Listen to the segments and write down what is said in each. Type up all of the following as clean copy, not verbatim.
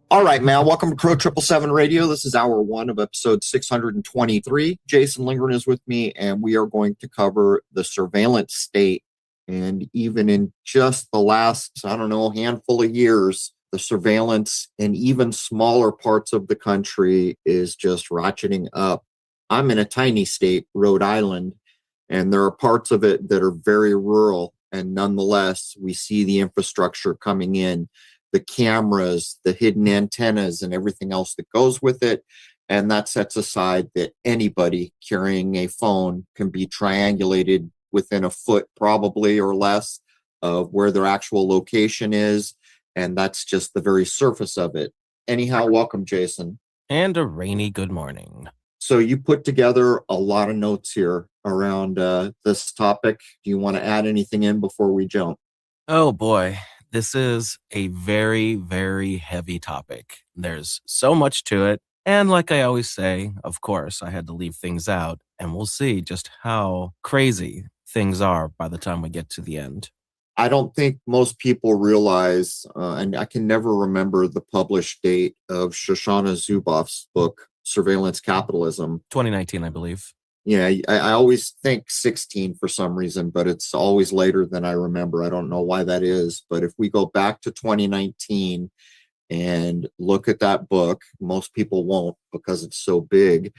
All right, man. Welcome to Crow 777 Radio. This is hour one of episode 623. Jason Lingren is with me, and we are going to cover the surveillance state. And even in just the last, handful of years, the surveillance in even smaller parts of the country is just ratcheting up. I'm in a tiny state, Rhode Island, and there are parts of it that are very rural. And nonetheless, we see the infrastructure coming in, the cameras, the hidden antennas, and everything else that goes with it. And that sets aside that anybody carrying a phone can be triangulated within a foot, probably, or less, of where their actual location is. And that's just the very surface of it. Anyhow, welcome, Jason. And a rainy good morning. So you put together a lot of notes here around this topic. Do you want to add anything in before we jump? Oh boy, this is a very, very heavy topic. There's so much to it. And like I always say, of course, I had to leave things out, and we'll see just how crazy things are by the time we get to the end. I don't think most people realize, and I can never remember the published date of Shoshana Zuboff's book, Surveillance Capitalism. 2019, I believe. Yeah, I always think 16 for some reason, but it's always later than I remember. I don't know why that is. But if we go back to 2019 and look at that book, most people won't because it's so big,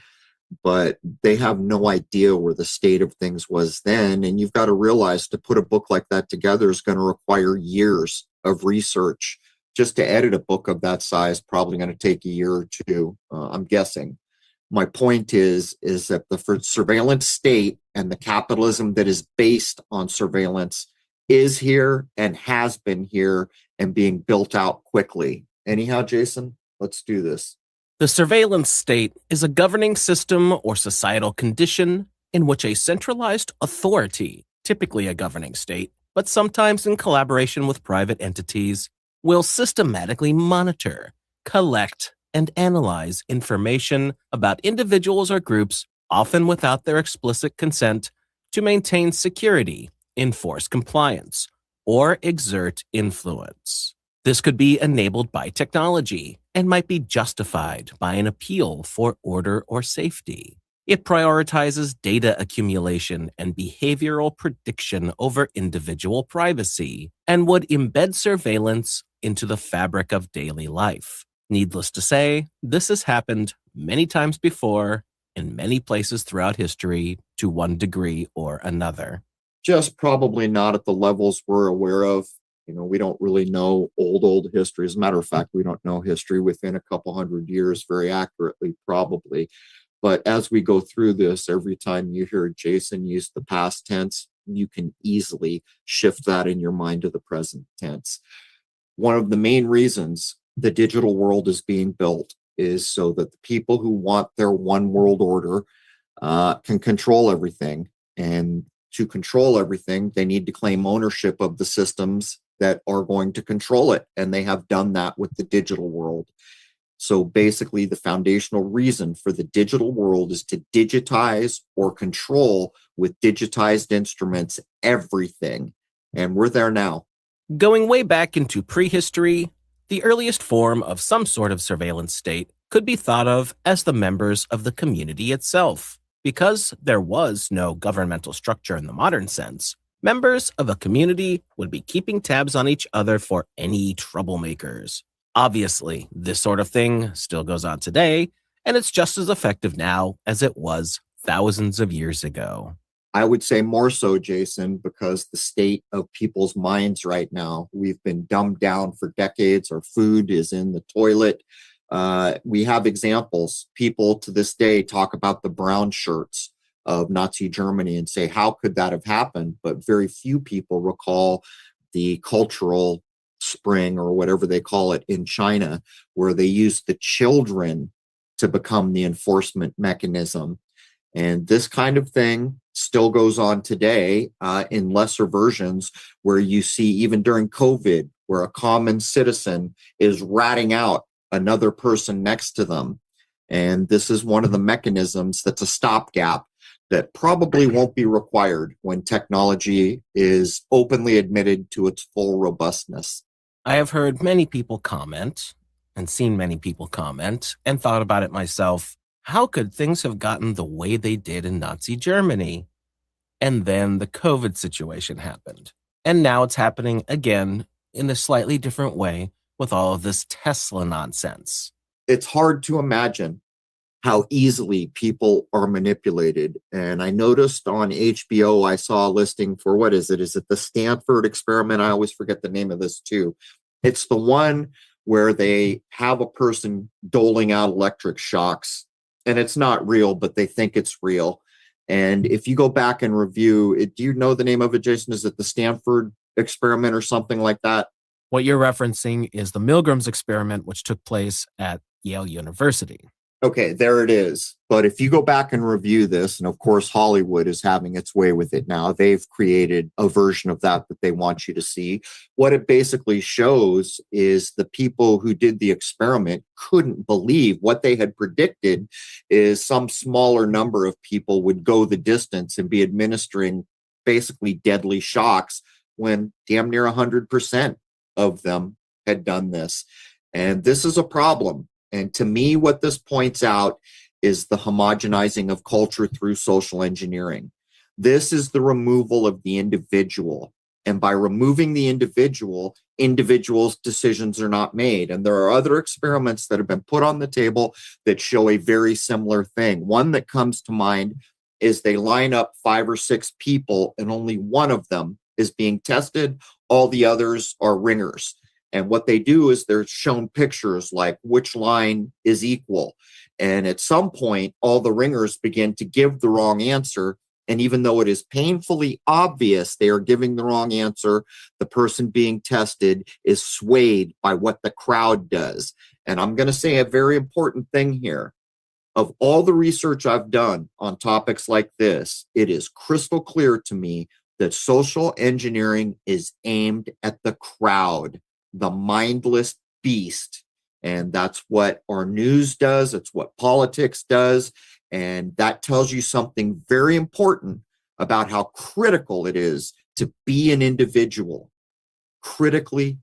but they have no idea where the state of things was then. And you've got to realize to put a book like that together is going to require years of research. Just to edit a book of that size, probably going to take a year or two, I'm guessing. My point is that the surveillance state and the capitalism that is based on surveillance is here and has been here and being built out quickly. Anyhow, Jason, let's do this. The surveillance state is a governing system or societal condition in which a centralized authority, typically a governing state, but sometimes in collaboration with private entities, will systematically monitor, collect, and analyze information about individuals or groups, often without their explicit consent, to maintain security, enforce compliance, or exert influence. This could be enabled by technology and might be justified by an appeal for order or safety. It prioritizes data accumulation and behavioral prediction over individual privacy and would embed surveillance into the fabric of daily life. Needless to say, this has happened many times before in many places throughout history to one degree or another. Just probably not at the levels we're aware of. We don't really know old history. As a matter of fact, we don't know history within a couple hundred years very accurately, probably. But as we go through this, every time you hear Jason use the past tense, you can easily shift that in your mind to the present tense. One of the main reasons the digital world is being built is so that the people who want their one world order can control everything. And to control everything, they need to claim ownership of the systems that are going to control it. And they have done that with the digital world. So basically, the foundational reason for the digital world is to digitize or control with digitized instruments everything. And we're there now. Going way back into prehistory, the earliest form of some sort of surveillance state could be thought of as the members of the community itself. Because there was no governmental structure in the modern sense, members of a community would be keeping tabs on each other for any troublemakers. Obviously, this sort of thing still goes on today, and it's just as effective now as it was thousands of years ago. I would say more so, Jason, because the state of people's minds right now, we've been dumbed down for decades. Our food is in the toilet. We have examples. People to this day talk about the brown shirts of Nazi Germany and say, how could that have happened? But very few people recall the cultural spring or whatever they call it in China, where they used the children to become the enforcement mechanism. And this kind of thing still goes on today in lesser versions, where you see even during COVID, where a common citizen is ratting out another person next to them. And this is one of the mechanisms that's a stopgap that probably won't be required when technology is openly admitted to its full robustness. I have heard many people comment, and seen many people comment and thought about it myself. How could things have gotten the way they did in Nazi Germany? And then the COVID situation happened. And now it's happening again in a slightly different way with all of this Tesla nonsense. It's hard to imagine how easily people are manipulated. And I noticed on HBO, I saw a listing for what is it? Is it the Stanford experiment? I always forget the name of this too. It's the one where they have a person doling out electric shocks, and it's not real, but they think it's real. And if you go back and review it, do you know the name of it, Jason? Is it the Stanford experiment or something like that? What you're referencing is the Milgram's experiment, which took place at Yale University. Okay, there it is. But if you go back and review this, and of course, Hollywood is having its way with it now, they've created a version of that they want you to see. What it basically shows is the people who did the experiment couldn't believe what they had predicted is some smaller number of people would go the distance and be administering basically deadly shocks when damn near 100% of them had done this. And this is a problem. And to me, what this points out is the homogenizing of culture through social engineering. This is the removal of the individual. And by removing the individual, individuals' decisions are not made. And there are other experiments that have been put on the table that show a very similar thing. One that comes to mind is they line up 5 or 6 people, and only one of them is being tested. All the others are ringers. And what they do is they're shown pictures like which line is equal. And at some point, all the ringers begin to give the wrong answer. And even though it is painfully obvious they are giving the wrong answer, the person being tested is swayed by what the crowd does. And I'm going to say a very important thing here. Of all the research I've done on topics like this, it is crystal clear to me that social engineering is aimed at the crowd, the mindless beast. And that's what our news does. It's what politics does. And that tells you something very important about how critical it is to be an individual. Critically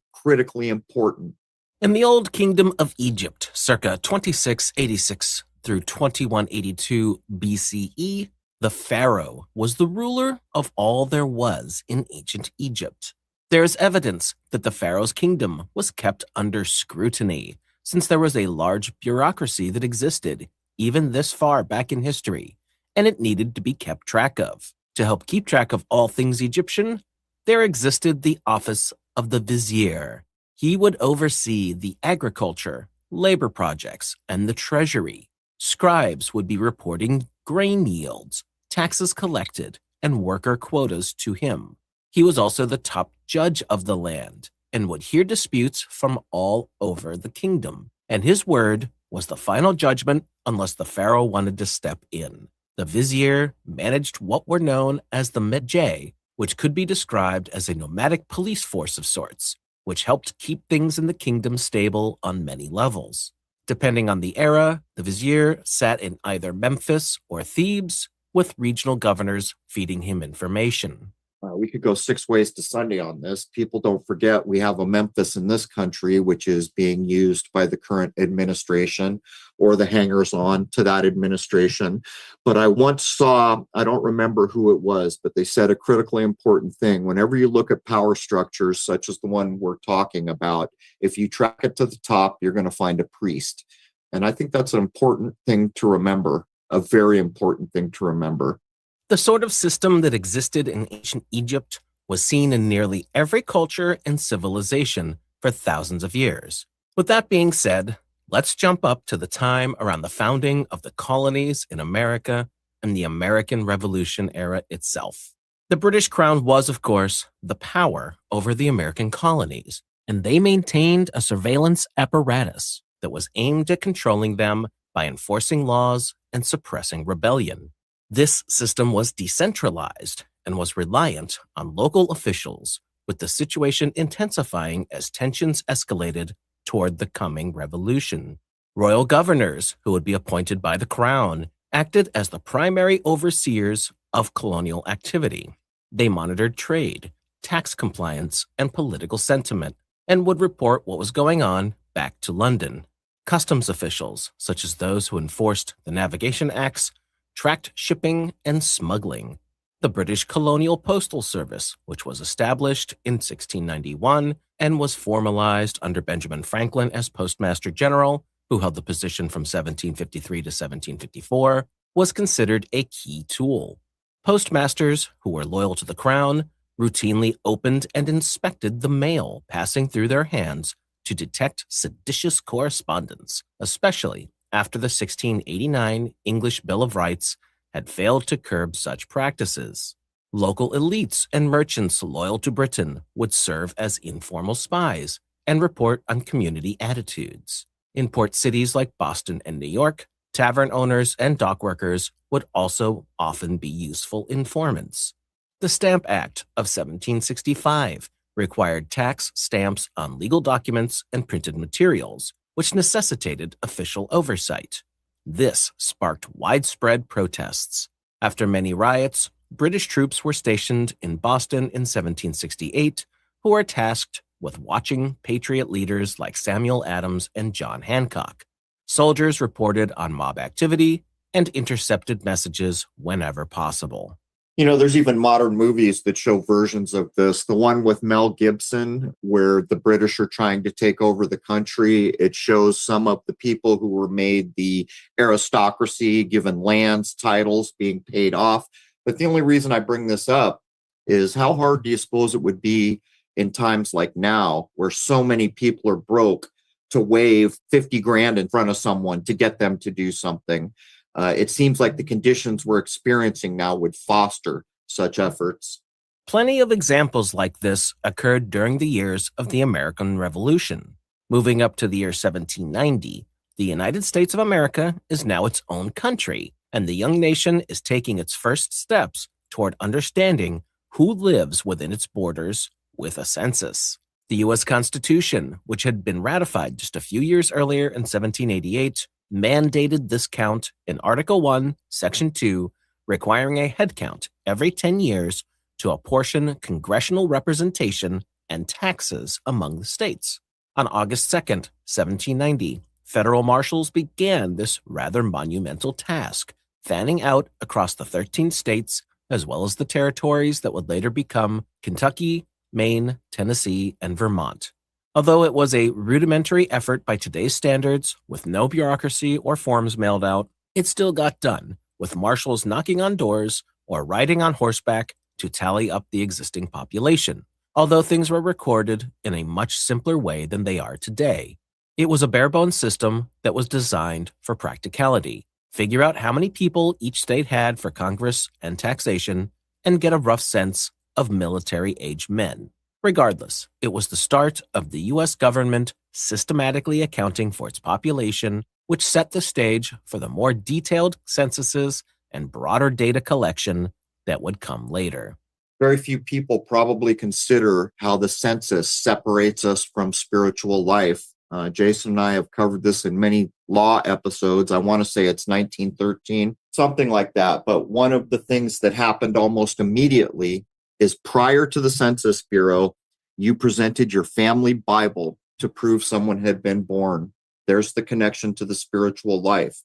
important. In the Old Kingdom of Egypt, circa 2686 through 2182 BCE, the pharaoh was the ruler of all there was in ancient Egypt. There is evidence that the pharaoh's kingdom was kept under scrutiny, since there was a large bureaucracy that existed even this far back in history, and it needed to be kept track of. To help keep track of all things Egyptian, there existed the office of the vizier. He would oversee the agriculture, labor projects, and the treasury. Scribes would be reporting grain yields, taxes collected, and worker quotas to him. He was also the top judge of the land and would hear disputes from all over the kingdom. And his word was the final judgment unless the pharaoh wanted to step in. The vizier managed what were known as the medjay, which could be described as a nomadic police force of sorts, which helped keep things in the kingdom stable on many levels. Depending on the era, the vizier sat in either Memphis or Thebes, with regional governors feeding him information. We could go 6 ways to Sunday on this. People don't forget we have a Memphis in this country, which is being used by the current administration or the hangers on to that administration. But I once saw, I don't remember who it was, but they said a critically important thing. Whenever you look at power structures, such as the one we're talking about, if you track it to the top, you're going to find a priest. And I think that's an important thing to remember, a very important thing to remember. The sort of system that existed in ancient Egypt was seen in nearly every culture and civilization for thousands of years. With that being said, let's jump up to the time around the founding of the colonies in America and the American Revolution era itself. The British Crown was, of course, the power over the American colonies, and they maintained a surveillance apparatus that was aimed at controlling them by enforcing laws and suppressing rebellion. This system was decentralized and was reliant on local officials, with the situation intensifying as tensions escalated toward the coming revolution. Royal governors, who would be appointed by the crown, acted as the primary overseers of colonial activity. They monitored trade, tax compliance, and political sentiment, and would report what was going on back to London. Customs officials, such as those who enforced the Navigation Acts, tracked shipping and smuggling. The British Colonial Postal Service, which was established in 1691 and was formalized under Benjamin Franklin as Postmaster General, who held the position from 1753 to 1754, was considered a key tool. Postmasters, who were loyal to the crown, routinely opened and inspected the mail passing through their hands to detect seditious correspondence, especially after the 1689 English Bill of Rights had failed to curb such practices. Local elites and merchants loyal to Britain would serve as informal spies and report on community attitudes. In port cities like Boston and New York, tavern owners and dock workers would also often be useful informants. The Stamp Act of 1765 required tax stamps on legal documents and printed materials, which necessitated official oversight. This sparked widespread protests. After many riots, British troops were stationed in Boston in 1768, who were tasked with watching Patriot leaders like Samuel Adams and John Hancock. Soldiers reported on mob activity and intercepted messages whenever possible. There's even modern movies that show versions of this. The one with Mel Gibson, where the British are trying to take over the country, it shows some of the people who were made the aristocracy, given lands, titles, being paid off. But the only reason I bring this up is how hard do you suppose it would be in times like now, where so many people are broke, to wave 50 grand in front of someone to get them to do something? It seems like the conditions we're experiencing now would foster such efforts. Plenty of examples like this occurred during the years of the American Revolution. Moving up to the year 1790, the United States of America is now its own country, and the young nation is taking its first steps toward understanding who lives within its borders with a census. The U.S. Constitution, which had been ratified just a few years earlier in 1788, mandated this count in Article 1, Section 2, requiring a head count every 10 years to apportion congressional representation and taxes among the states. On August 2nd, 1790, federal marshals began this rather monumental task, fanning out across the 13 states as well as the territories that would later become Kentucky, Maine, Tennessee, and Vermont. Although it was a rudimentary effort by today's standards, with no bureaucracy or forms mailed out, it still got done, with marshals knocking on doors or riding on horseback to tally up the existing population, although things were recorded in a much simpler way than they are today. It was a bare-bones system that was designed for practicality. Figure out how many people each state had for Congress and taxation, and get a rough sense of military-age men. Regardless, it was the start of the U.S. government systematically accounting for its population, which set the stage for the more detailed censuses and broader data collection that would come later. Very few people probably consider how the census separates us from spiritual life. Jason and I have covered this in many law episodes. I want to say it's 1913, something like that. But one of the things that happened almost immediately is prior to the Census Bureau, you presented your family Bible to prove someone had been born. There's the connection to the spiritual life.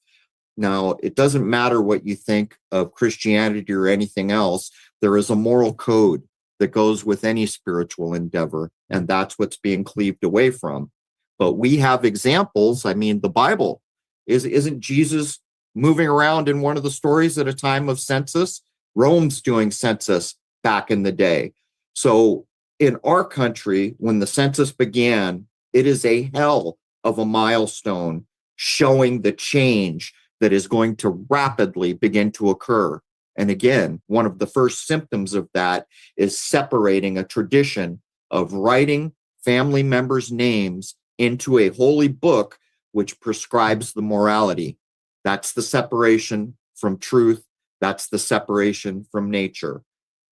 Now, it doesn't matter what you think of Christianity or anything else. There is a moral code that goes with any spiritual endeavor, and that's what's being cleaved away from. But we have examples. I mean, the Bible isn't Jesus moving around in one of the stories at a time of census? Rome's doing census back in the day. So in our country, when the census began, it is a hell of a milestone showing the change that is going to rapidly begin to occur. And again, one of the first symptoms of that is separating a tradition of writing family members' names into a holy book which prescribes the morality. That's the separation from truth. That's the separation from nature.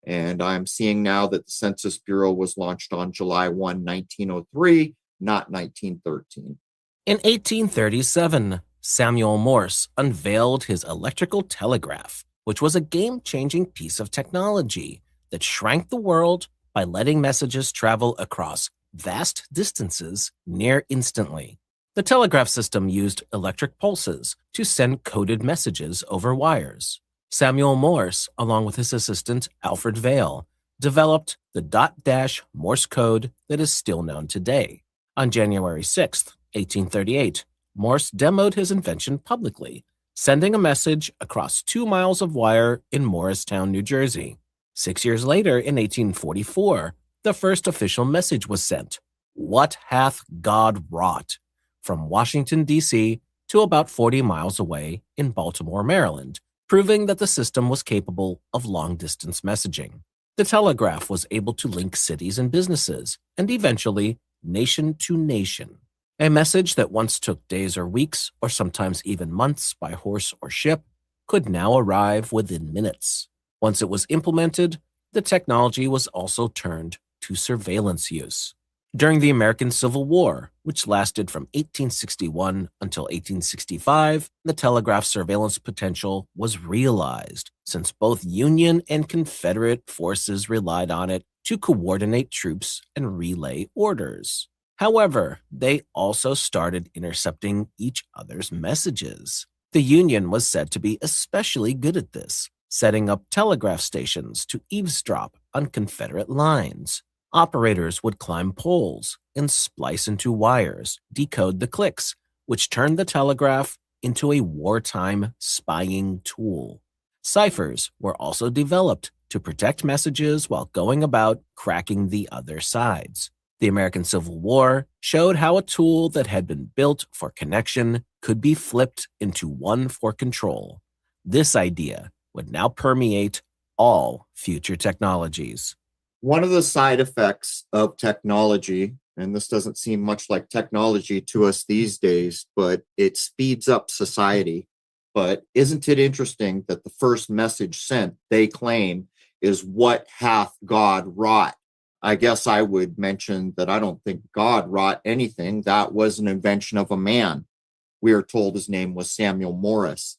And I'm seeing now that the Census Bureau was launched on July 1, 1903, not 1913. In 1837, Samuel Morse unveiled his electrical telegraph, which was a game-changing piece of technology that shrank the world by letting messages travel across vast distances near instantly. The telegraph system used electric pulses to send coded messages over wires. Samuel Morse, along with his assistant Alfred Vail, developed the dot-dash Morse code that is still known today. On January 6, 1838, Morse demoed his invention publicly, sending a message across 2 miles of wire in Morristown, New Jersey. 6 years later, in 1844, the first official message was sent, "What hath God wrought?" from Washington, D.C. to about 40 miles away in Baltimore, Maryland, proving that the system was capable of long-distance messaging. The telegraph was able to link cities and businesses, and eventually, nation to nation. A message that once took days or weeks, or sometimes even months by horse or ship, could now arrive within minutes. Once it was implemented, the technology was also turned to surveillance use. During the American Civil War, which lasted from 1861 until 1865, the telegraph surveillance potential was realized, since both Union and Confederate forces relied on it to coordinate troops and relay orders. However, they also started intercepting each other's messages. The Union was said to be especially good at this, setting up telegraph stations to eavesdrop on Confederate lines. Operators would climb poles and splice into wires, decode the clicks, which turned the telegraph into a wartime spying tool. Ciphers were also developed to protect messages while going about cracking the other sides. The American Civil War showed how a tool that had been built for connection could be flipped into one for control. This idea would now permeate all future technologies. One of the side effects of technology, and this doesn't seem much like technology to us these days, but it speeds up society. But isn't it interesting that the first message sent, they claim, is "What hath God wrought?" I guess I would mention that I don't think God wrought anything. That was an invention of a man. We are told his name was Samuel Morse.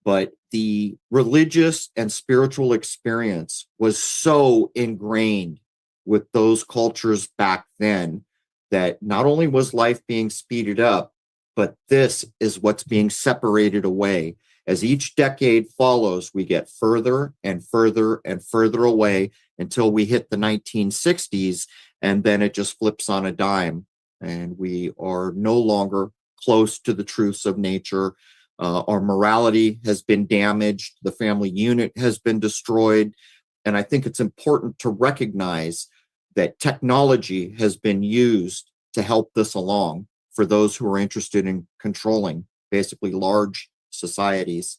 But the religious and spiritual experience was so ingrained with those cultures back then that not only was life being speeded up, but this is what's being separated away. As each decade follows, we get further and further and further away until we hit the 1960s, and then it just flips on a dime, and we are no longer close to the truths of nature. Our morality has been damaged. The family unit has been destroyed. And I think it's important to recognize that technology has been used to help this along for those who are interested in controlling basically large societies.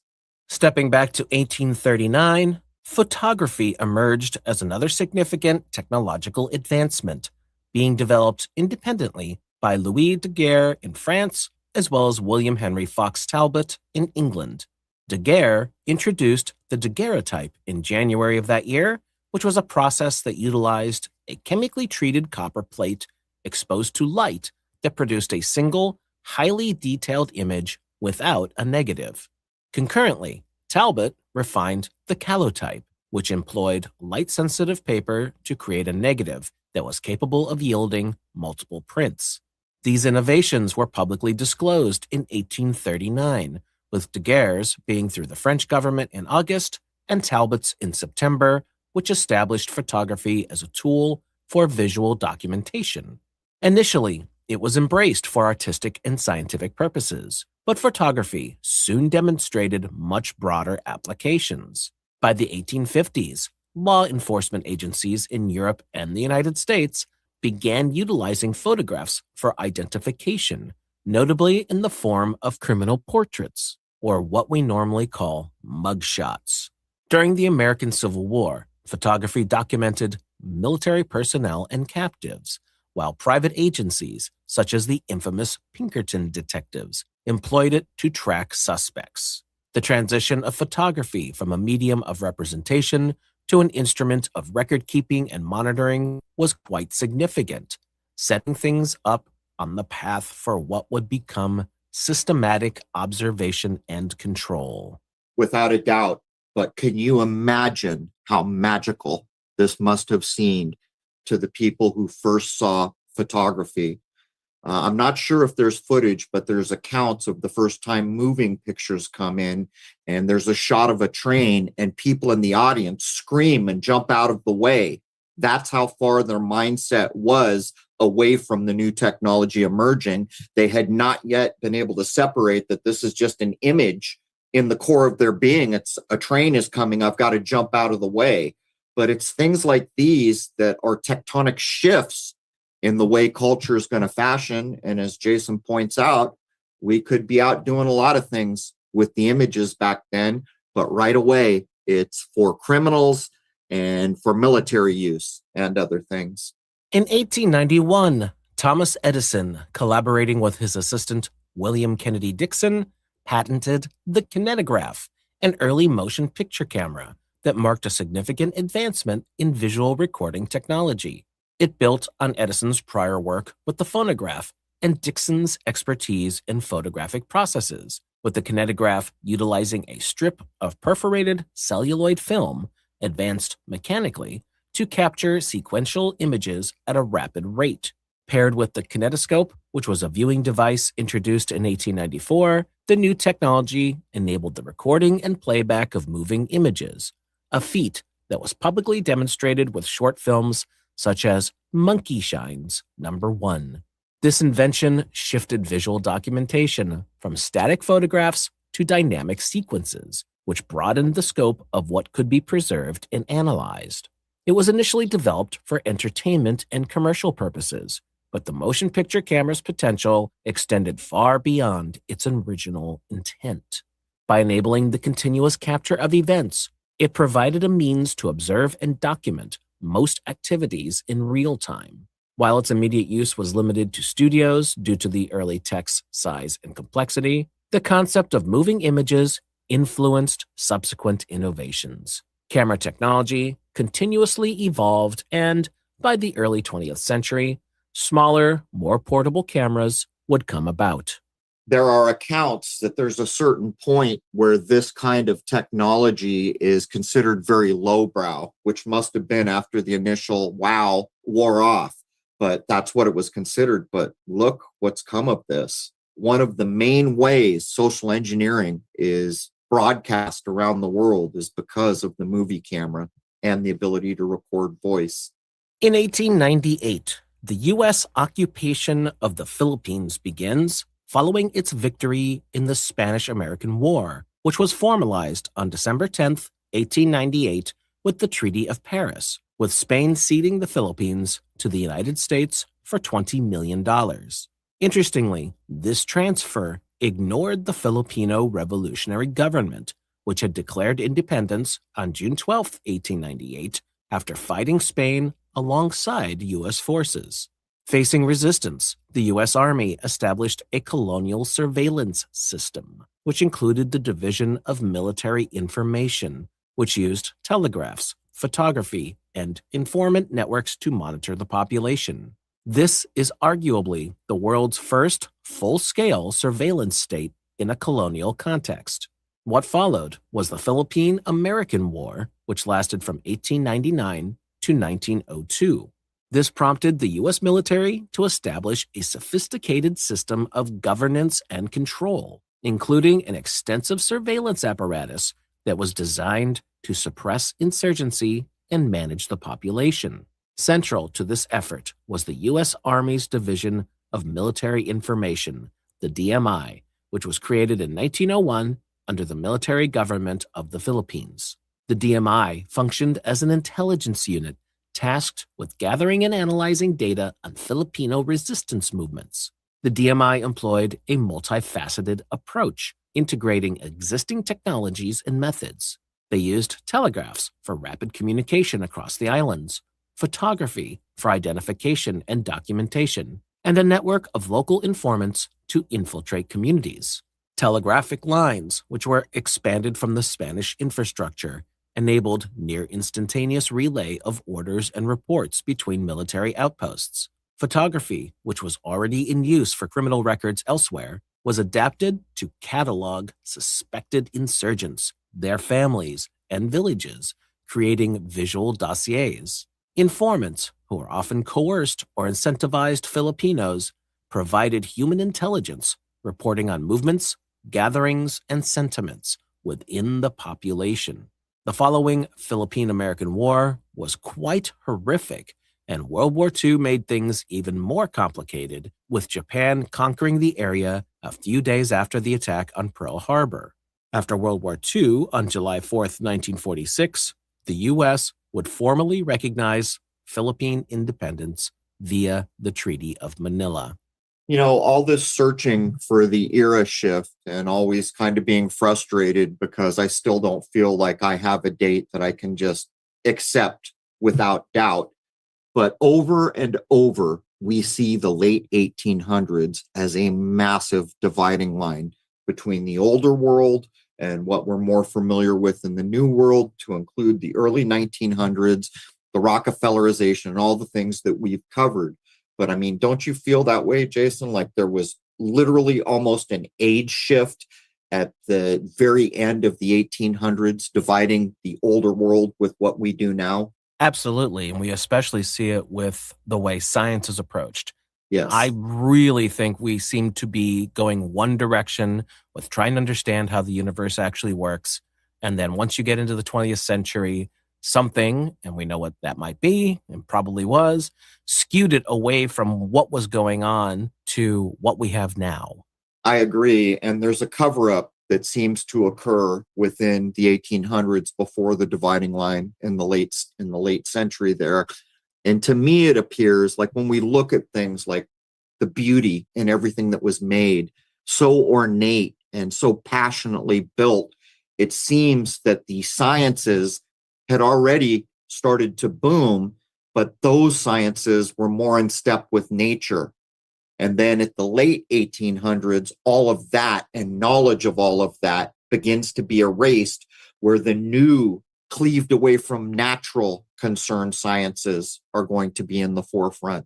Stepping back to 1839, photography emerged as another significant technological advancement, being developed independently by Louis Daguerre in France, as well as William Henry Fox Talbot in England. Daguerre introduced the daguerreotype in January of that year, which was a process that utilized a chemically treated copper plate exposed to light that produced a single, highly detailed image without a negative. Concurrently, Talbot refined the calotype, which employed light-sensitive paper to create a negative that was capable of yielding multiple prints. These innovations were publicly disclosed in 1839, with Daguerre's being through the French government in August and Talbot's in September, which established photography as a tool for visual documentation. Initially, it was embraced for artistic and scientific purposes, but photography soon demonstrated much broader applications. By the 1850s, law enforcement agencies in Europe and the United States began utilizing photographs for identification, notably in the form of criminal portraits, or what we normally call mugshots. During the American Civil War, photography documented military personnel and captives, while private agencies, such as the infamous Pinkerton detectives, employed it to track suspects. The transition of photography from a medium of representation to an instrument of record-keeping and monitoring was quite significant, setting things up on the path for what would become systematic observation and control. Without a doubt. But can you imagine how magical this must have seemed to the people who first saw photography? I'm not sure if there's footage, but there's accounts of the first time moving pictures come in, and there's a shot of a train, and people in the audience scream and jump out of the way. That's how far their mindset was away from the new technology emerging. They had not yet been able to separate that this is just an image in the core of their being. It's a train is coming, I've got to jump out of the way. But it's things like these that are tectonic shifts in the way culture is going to fashion. And as Jason points out, we could be out doing a lot of things with the images back then, but right away it's for criminals and for military use and other things. In 1891, Thomas Edison, collaborating with his assistant William Kennedy Dixon, patented the kinetograph, an early motion picture camera that marked a significant advancement in visual recording technology. It built on Edison's prior work with the phonograph and Dixon's expertise in photographic processes, with the kinetograph utilizing a strip of perforated celluloid film advanced mechanically to capture sequential images at a rapid rate. Paired with the kinetoscope, which was a viewing device introduced in 1894, the new technology enabled the recording and playback of moving images, a feat that was publicly demonstrated with short films such as Monkey Shines #1. This invention shifted visual documentation from static photographs to dynamic sequences, which broadened the scope of what could be preserved and analyzed. It was initially developed for entertainment and commercial purposes, but the motion picture camera's potential extended far beyond its original intent. By enabling the continuous capture of events, it provided a means to observe and document most activities in real time. While its immediate use was limited to studios due to the early tech's size and complexity, the concept of moving images influenced subsequent innovations. Camera technology continuously evolved, and by the early 20th century, smaller, more portable cameras would come about. There are accounts that there's a certain point where this kind of technology is considered very lowbrow, which must have been after the initial wow wore off, but that's what it was considered. But look what's come of this. One of the main ways social engineering is broadcast around the world is because of the movie camera and the ability to record voice. In 1898, the U.S. occupation of the Philippines begins following its victory in the Spanish-American War, which was formalized on December 10, 1898, with the Treaty of Paris, with Spain ceding the Philippines to the United States for $20 million. Interestingly, this transfer ignored the Filipino Revolutionary Government, which had declared independence on June 12, 1898, after fighting Spain alongside U.S. forces. Facing resistance, the U.S. Army established a colonial surveillance system, which included the Division of Military Information, which used telegraphs, photography, and informant networks to monitor the population. This is arguably the world's first full-scale surveillance state in a colonial context. What followed was the Philippine-American War, which lasted from 1899 to 1902. This prompted the U.S. military to establish a sophisticated system of governance and control, including an extensive surveillance apparatus that was designed to suppress insurgency and manage the population. Central to this effort was the U.S. Army's Division of Military Information, the DMI, which was created in 1901 under the military government of the Philippines. The DMI functioned as an intelligence unit tasked with gathering and analyzing data on Filipino resistance movements. The DMI employed a multifaceted approach, integrating existing technologies and methods. They used telegraphs for rapid communication across the islands, photography for identification and documentation, and a network of local informants to infiltrate communities. Telegraphic lines, which were expanded from the Spanish infrastructure, enabled near-instantaneous relay of orders and reports between military outposts. Photography, which was already in use for criminal records elsewhere, was adapted to catalog suspected insurgents, their families, and villages, creating visual dossiers. Informants, who were often coerced or incentivized Filipinos, provided human intelligence, reporting on movements, gatherings, and sentiments within the population. The following Philippine-American War was quite horrific, and World War II made things even more complicated, with Japan conquering the area a few days after the attack on Pearl Harbor. After World War II, on July 4, 1946, the U.S. would formally recognize Philippine independence via the Treaty of Manila. All this searching for the era shift and always kind of being frustrated because I still don't feel like I have a date that I can just accept without doubt. But over and over, we see the late 1800s as a massive dividing line between the older world and what we're more familiar with in the new world, to include the early 1900s, the Rockefellerization, and all the things that we've covered. But I mean, don't you feel that way, Jason? Like there was literally almost an age shift at the very end of the 1800s, dividing the older world with what we do now? Absolutely, and we especially see it with the way science is approached. Yes. I really think we seem to be going one direction with trying to understand how the universe actually works. And then once you get into the 20th century, something, and we know what that might be, and probably was, skewed it away from what was going on to what we have now. I agree. And there's a cover up that seems to occur within the 1800s before the dividing line in the late century there. And to me, it appears like when we look at things like the beauty in everything that was made, so ornate and so passionately built, it seems that the sciences had already started to boom, but those sciences were more in step with nature. And then at the late 1800s, all of that and knowledge of all of that begins to be erased, where the new cleaved away from natural concerned sciences are going to be in the forefront.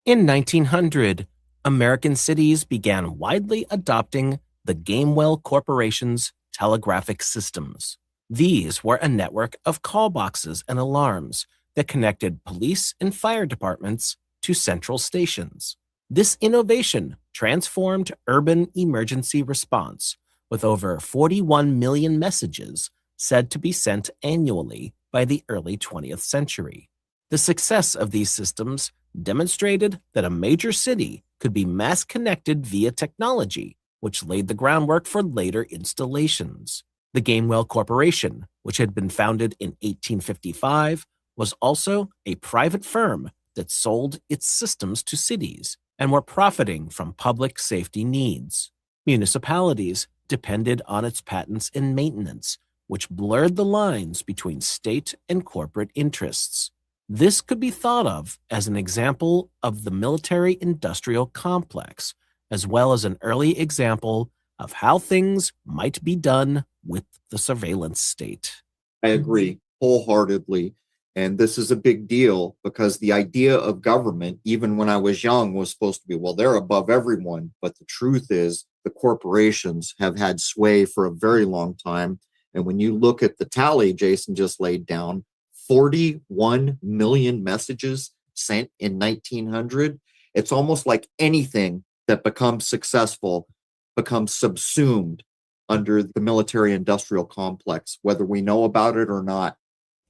In 1900, American cities began widely adopting the Gamewell Corporation's telegraphic systems. These were a network of call boxes and alarms that connected police and fire departments to central stations. This innovation transformed urban emergency response, with over 41 million messages said to be sent annually by the early 20th century. The success of these systems demonstrated that a major city could be mass connected via technology, which laid the groundwork for later installations. The Gamewell Corporation, which had been founded in 1855, was also a private firm that sold its systems to cities and were profiting from public safety needs. Municipalities depended on its patents and maintenance, which blurred the lines between state and corporate interests. This could be thought of as an example of the military-industrial complex, as well as an early example of how things might be done with the surveillance state. I agree wholeheartedly. And this is a big deal because the idea of government, even when I was young, was supposed to be, well, they're above everyone. But the truth is, the corporations have had sway for a very long time. And when you look at the tally Jason just laid down, 41 million messages sent in 1900, it's almost like anything that becomes successful becomes subsumed under the military-industrial complex, whether we know about it or not.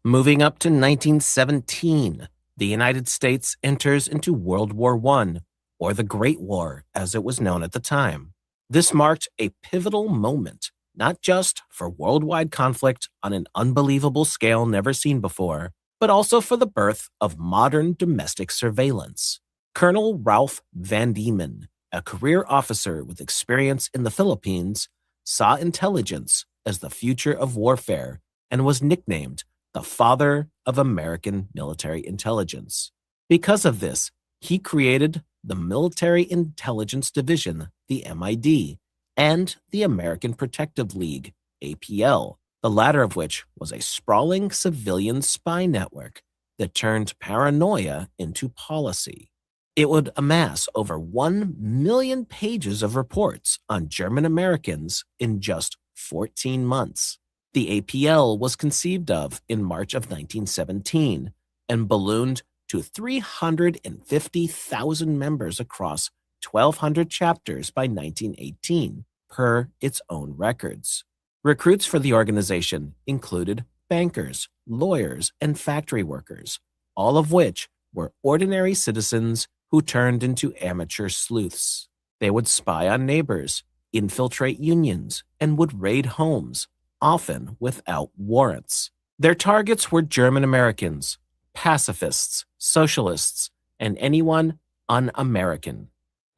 Moving up to 1917, the United States enters into World War I, or the Great War, as it was known at the time. This marked a pivotal moment, not just for worldwide conflict on an unbelievable scale never seen before, but also for the birth of modern domestic surveillance. Colonel Ralph Van Diemen, a career officer with experience in the Philippines, saw intelligence as the future of warfare and was nicknamed the father of American military intelligence. Because of this, he created the Military Intelligence Division, the MID, and the American Protective League, APL, the latter of which was a sprawling civilian spy network that turned paranoia into policy. It would amass over 1 million pages of reports on German Americans in just 14 months. The APL was conceived of in March of 1917 and ballooned to 350,000 members across 1,200 chapters by 1918, per its own records. Recruits for the organization included bankers, lawyers, and factory workers, all of which were ordinary citizens who turned into amateur sleuths. They would spy on neighbors, infiltrate unions, and would raid homes, often without warrants. Their targets were German Americans, pacifists, socialists, and anyone un-American.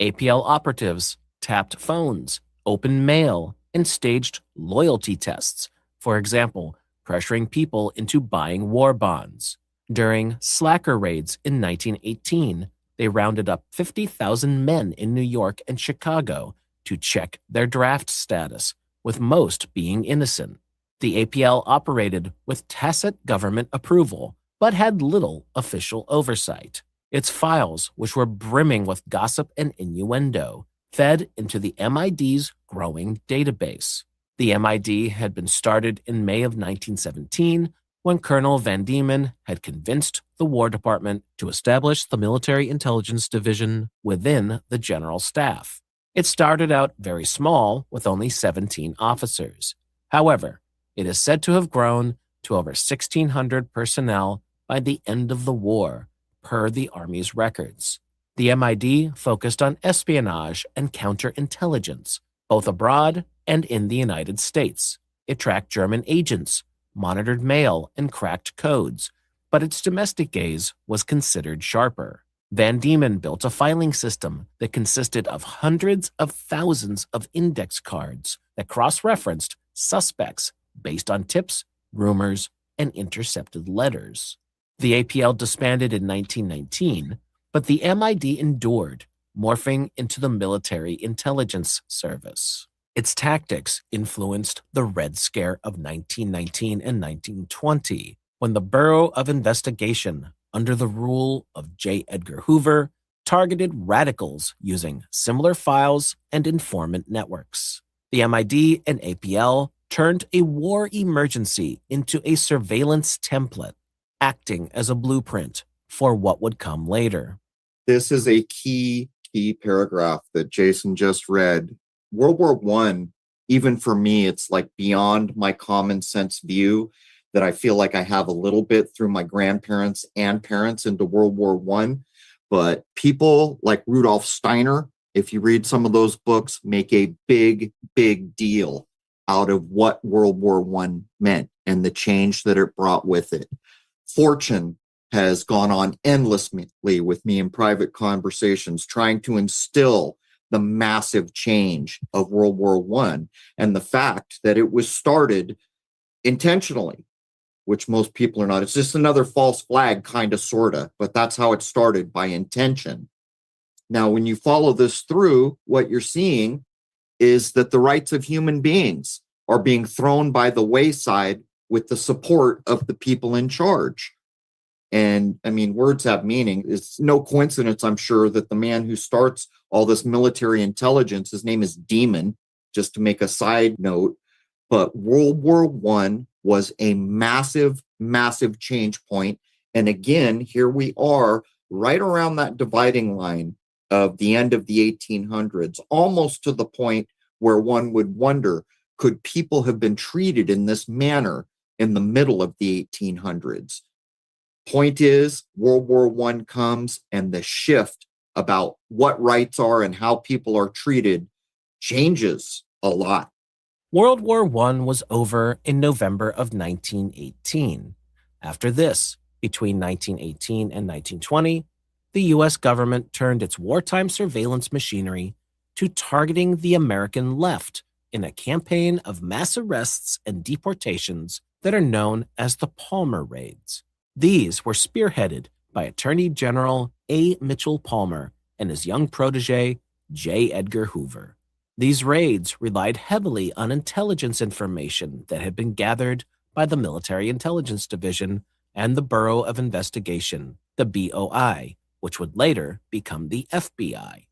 APL operatives tapped phones, opened mail, and staged loyalty tests, for example, pressuring people into buying war bonds. During slacker raids in 1918, they rounded up 50,000 men in New York and Chicago to check their draft status, with most being innocent. The APL operated with tacit government approval, but had little official oversight. Its files, which were brimming with gossip and innuendo, fed into the MID's growing database. The MID had been started in May of 1917 when Colonel Van Diemen had convinced the War Department to establish the Military Intelligence Division within the General Staff. It started out very small with only 17 officers. However, it is said to have grown to over 1,600 personnel by the end of the war, per the Army's records. The MID focused on espionage and counterintelligence, both abroad and in the United States. It tracked German agents, monitored mail, and cracked codes, but its domestic gaze was considered sharper. Van Diemen built a filing system that consisted of hundreds of thousands of index cards that cross-referenced suspects based on tips, rumors, and intercepted letters. The APL disbanded in 1919, but the MID endured, morphing into the Military Intelligence Service. Its tactics influenced the Red Scare of 1919 and 1920, when the Bureau of Investigation, under the rule of J. Edgar Hoover, targeted radicals using similar files and informant networks. The MID and APL turned a war emergency into a surveillance template, acting as a blueprint for what would come later. This is a key paragraph that Jason just read. World War I, even for me, it's like beyond my common sense view that I feel like I have a little bit through my grandparents and parents into World War I. But people like Rudolf Steiner, if you read some of those books, make a big deal out of what World War I meant and the change that it brought with it. Fortune has gone on endlessly with me in private conversations, trying to instill the massive change of World War I and the fact that it was started intentionally, which most people are not. It's just another false flag, kind of, sort of, but that's how it started, by intention. Now, when you follow this through, what you're seeing is that the rights of human beings are being thrown by the wayside with the support of the people in charge. And I mean, words have meaning. It's no coincidence, I'm sure, that the man who starts all this military intelligence, his name is Diemen, just to make a side note. But World War I was a massive change point. And again, here we are right around that dividing line of the end of the 1800s, almost to the point where one would wonder, could people have been treated in this manner in the middle of the 1800s? Point is, World War I comes and the shift about what rights are and how people are treated changes a lot. World War I was over in November of 1918. After this, between 1918 and 1920, the U.S. government turned its wartime surveillance machinery to targeting the American left in a campaign of mass arrests and deportations that are known as the Palmer Raids. These were spearheaded by Attorney General A. Mitchell Palmer and his young protege, J. Edgar Hoover. These raids relied heavily on intelligence information that had been gathered by the Military Intelligence Division and the Bureau of Investigation, the BOI, which would later become the FBI.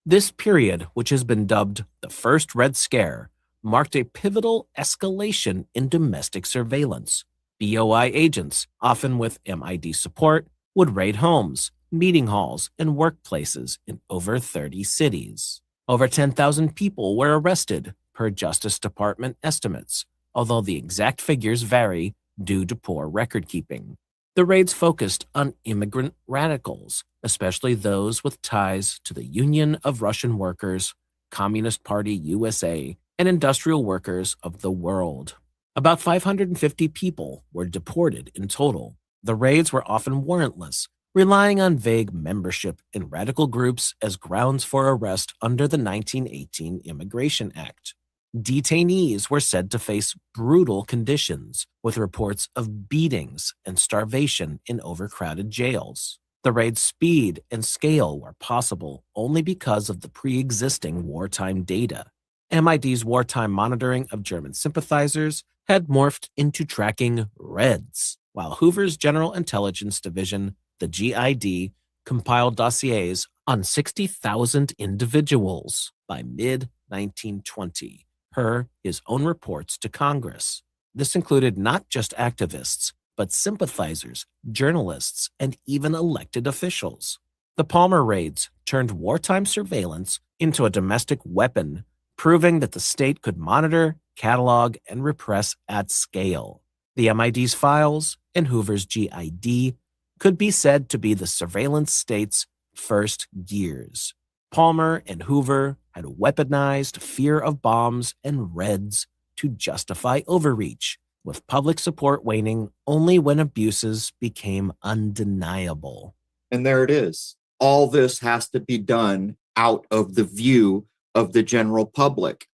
This period, which has been dubbed the First Red Scare, marked a pivotal escalation in domestic surveillance. BOI agents, often with MID support, would raid homes, meeting halls, and workplaces in over 30 cities. Over 10,000 people were arrested, per Justice Department estimates, although the exact figures vary due to poor record keeping. The raids focused on immigrant radicals, especially those with ties to the Union of Russian Workers, Communist Party USA, and industrial workers of the world. About 550 people were deported in total. The raids were often warrantless, relying on vague membership in radical groups as grounds for arrest under the 1918 Immigration Act. Detainees were said to face brutal conditions, with reports of beatings and starvation in overcrowded jails. The raid's speed and scale were possible only because of the pre-existing wartime data. MIT's wartime monitoring of German sympathizers had morphed into tracking Reds, while Hoover's General Intelligence Division, the GID, compiled dossiers on 60,000 individuals by mid-1920, per his own reports to Congress. This included not just activists, but sympathizers, journalists, and even elected officials. The Palmer raids turned wartime surveillance into a domestic weapon, proving that the state could monitor, catalog, and repress at scale. The MID's files and Hoover's GID could be said to be the surveillance state's first gears. Palmer and Hoover had weaponized fear of bombs and Reds to justify overreach, with public support waning only when abuses became undeniable. And there it is. All this has to be done out of the view of the general public.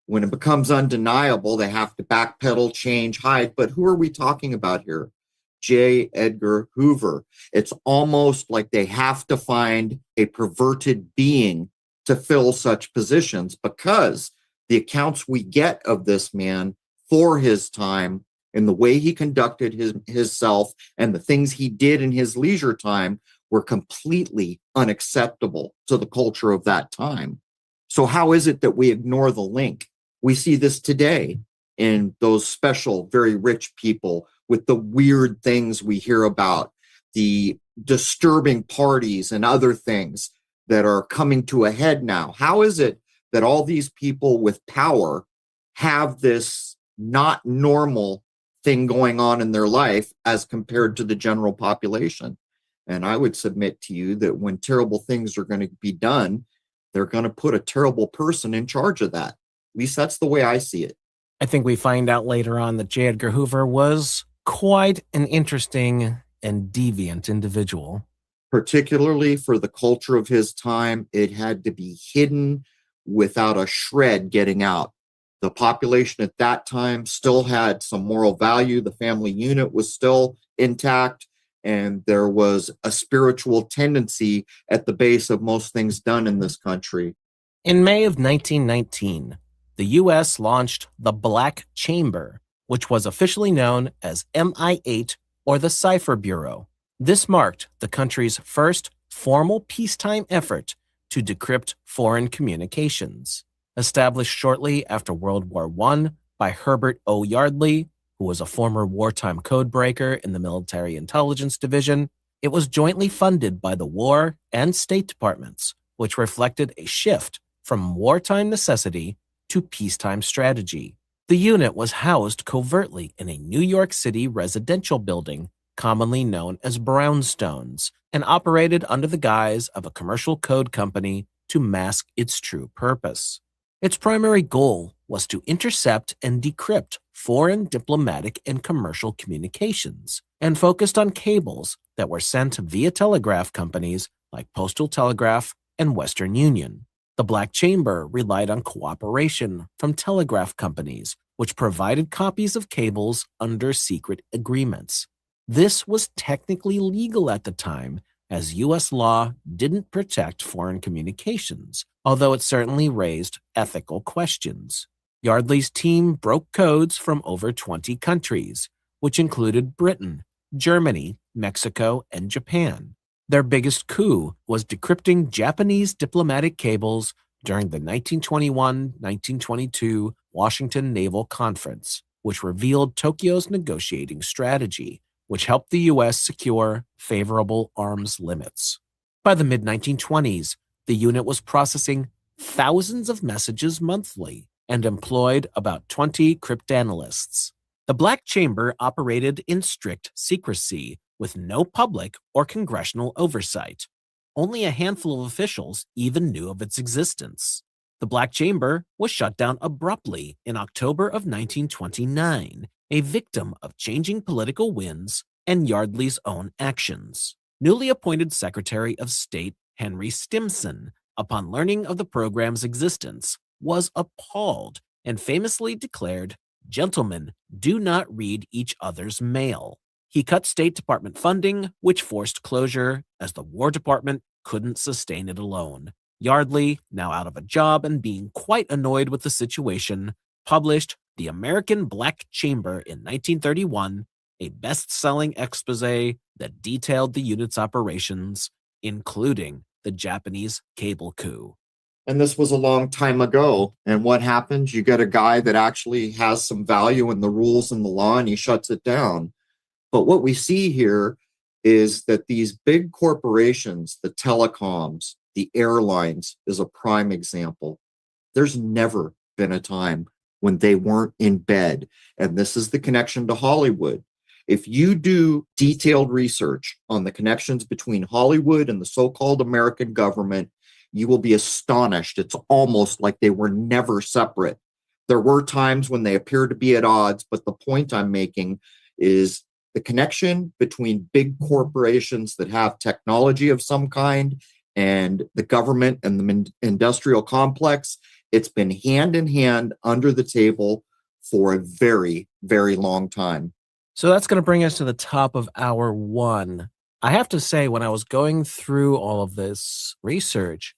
When it becomes undeniable, they have to backpedal, change, hide. But who are we talking about here? J. Edgar Hoover. It's almost like they have to find a perverted being to fill such positions, because the accounts we get of this man for his time and the way he conducted himself and the things he did in his leisure time were completely unacceptable to the culture of that time. So how is it that we ignore the link? We see this today in those special, very rich people with the weird things we hear about, the disturbing parties and other things that are coming to a head now. How is it that all these people with power have this not normal thing going on in their life as compared to the general population? And I would submit to you that when terrible things are going to be done, they're going to put a terrible person in charge of that. At least that's the way I see it. I think we find out later on that J. Edgar Hoover was quite an interesting and deviant individual. Particularly for the culture of his time, it had to be hidden without a shred getting out. The population at that time still had some moral value. The family unit was still intact, and there was a spiritual tendency at the base of most things done in this country. In May of 1919, the U.S. launched the Black Chamber, which was officially known as MI8 or the Cipher Bureau. This marked the country's first formal peacetime effort to decrypt foreign communications. Established shortly after World War I by Herbert O. Yardley, who was a former wartime codebreaker in the Military Intelligence Division, it was jointly funded by the War and State Departments, which reflected a shift from wartime necessity to peacetime strategy. The unit was housed covertly in a New York City residential building, commonly known as brownstones, and operated under the guise of a commercial code company to mask its true purpose. Its primary goal was to intercept and decrypt foreign diplomatic and commercial communications, and focused on cables that were sent via telegraph companies like Postal Telegraph and Western Union. The Black Chamber relied on cooperation from telegraph companies, which provided copies of cables under secret agreements. This was technically legal at the time, as U.S. law didn't protect foreign communications, although it certainly raised ethical questions. Yardley's team broke codes from over 20 countries, which included Britain, Germany, Mexico, and Japan. Their biggest coup was decrypting Japanese diplomatic cables during the 1921-1922 Washington Naval Conference, which revealed Tokyo's negotiating strategy, which helped the U.S. secure favorable arms limits. By the mid-1920s, the unit was processing thousands of messages monthly and employed about 20 cryptanalysts. The Black Chamber operated in strict secrecy, with no public or congressional oversight. Only a handful of officials even knew of its existence. The Black Chamber was shut down abruptly in October of 1929, a victim of changing political winds and Yardley's own actions. Newly appointed Secretary of State Henry Stimson, upon learning of the program's existence, was appalled and famously declared, "Gentlemen, do not read each other's mail." He cut State Department funding, which forced closure, as the War Department couldn't sustain it alone. Yardley, now out of a job and being quite annoyed with the situation, published The American Black Chamber in 1931, a best-selling expose that detailed the unit's operations, including the Japanese cable coup. And this was a long time ago. And what happens? You get a guy that actually has some value in the rules and the law, and he shuts it down. But what we see here is that these big corporations, the telecoms, the airlines is a prime example. There's never been a time when they weren't in bed. And this is the connection to Hollywood. If you do detailed research on the connections between Hollywood and the so-called American government, you will be astonished. It's almost like they were never separate. There were times when they appeared to be at odds, but the point I'm making is the connection between big corporations that have technology of some kind and the government and the industrial complex, it's been hand in hand under the table for a very, very long time. So that's going to bring us to the top of hour one. I have to say, when I was going through all of this research,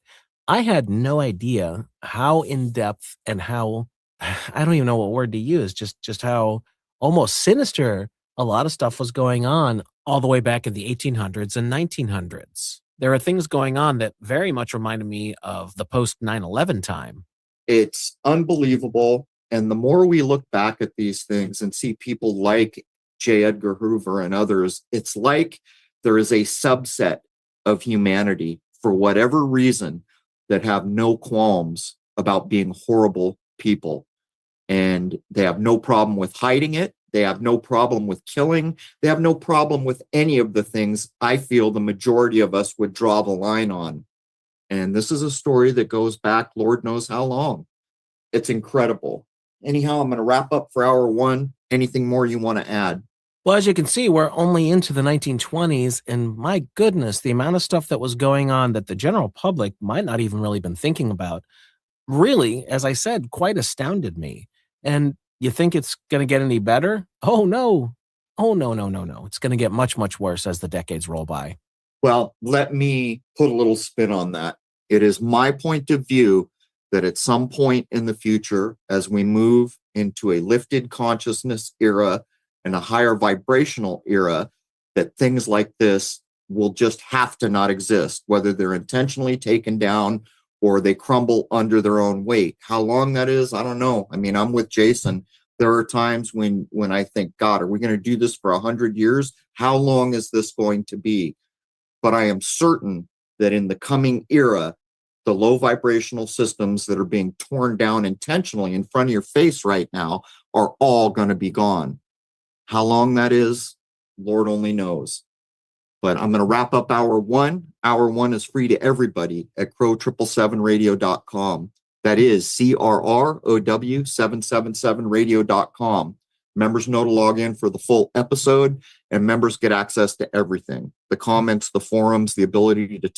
I had no idea how in-depth and how, I don't even know what word to use, just how almost sinister a lot of stuff was going on all the way back in the 1800s and 1900s. There are things going on that very much reminded me of the post 9/11 time. It's unbelievable. And the more we look back at these things and see people like J. Edgar Hoover and others, it's like there is a subset of humanity, for whatever reason, that have no qualms about being horrible people. And they have no problem with hiding it. They have no problem with killing. They have no problem with any of the things I feel the majority of us would draw the line on. And this is a story that goes back, Lord knows how long. It's incredible. Anyhow, I'm going to wrap up for hour one. Anything more you want to add? Well, as you can see, we're only into the 1920s, and my goodness, the amount of stuff that was going on that the general public might not even really been thinking about, really, as I said, quite astounded me. And you think it's going to get any better? Oh, no. Oh, no, no, no, no. It's going to get much, much worse as the decades roll by. Well, let me put a little spin on that. It is my point of view that at some point in the future, as we move into a lifted consciousness era and a higher vibrational era, that things like this will just have to not exist, whether they're intentionally taken down or they crumble under their own weight. How long that is, I don't know. I mean, I'm with Jason. There are times when I think, God, are we going to do this for 100 years? How long is this going to be? But I am certain that in the coming era, the low vibrational systems that are being torn down intentionally in front of your face right now are all going to be gone. How long that is, Lord only knows. But I'm going to wrap up hour one. Hour one is free to everybody at crow777radio.com. That is CRROW777radio.com. Members know to log in for the full episode, and members get access to everything. The comments, the forums, the ability to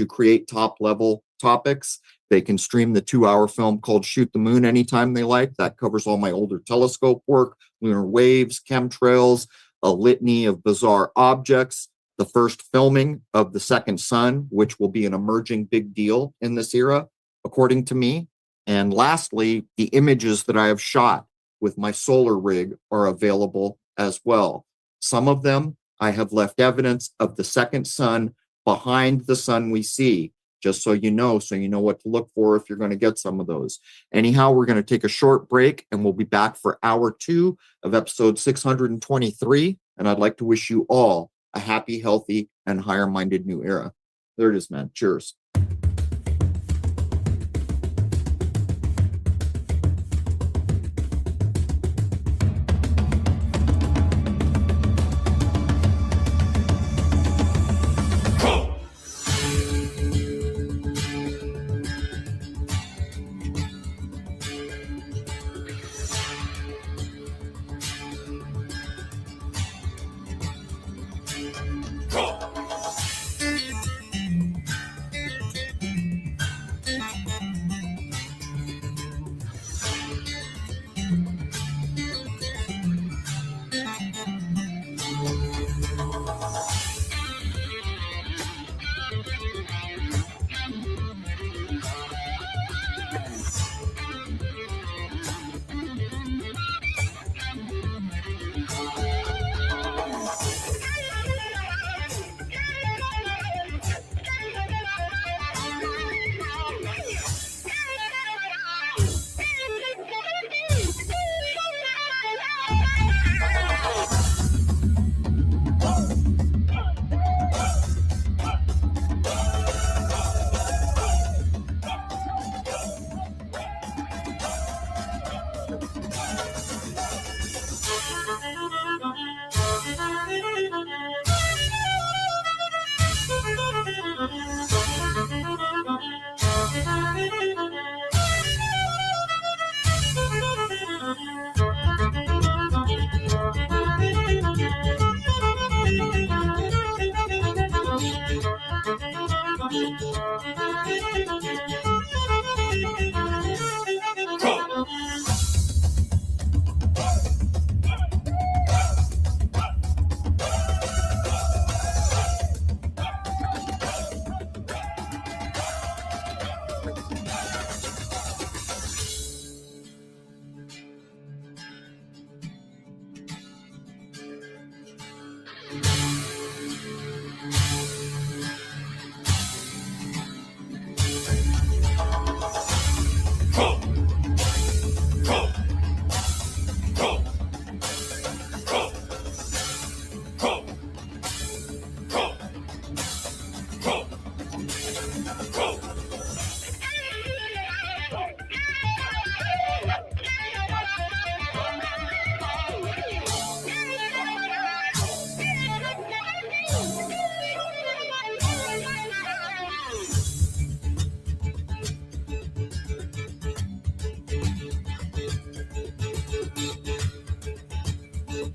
create top-level topics. They can stream the 2-hour film called Shoot the Moon anytime they like. That covers all my older telescope work, lunar waves, chemtrails, a litany of bizarre objects, the first filming of the second sun, which will be an emerging big deal in this era, according to me. And lastly, the images that I have shot with my solar rig are available as well. Some of them, I have left evidence of the second sun behind the sun we see, just so you know what to look for if you're going to get some of those. Anyhow, we're going to take a short break, and we'll be back for hour two of episode 623. And I'd like to wish you all a happy, healthy, and higher-minded new era. There it is, man. Cheers.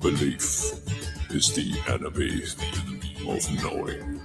Belief is the enemy of knowing.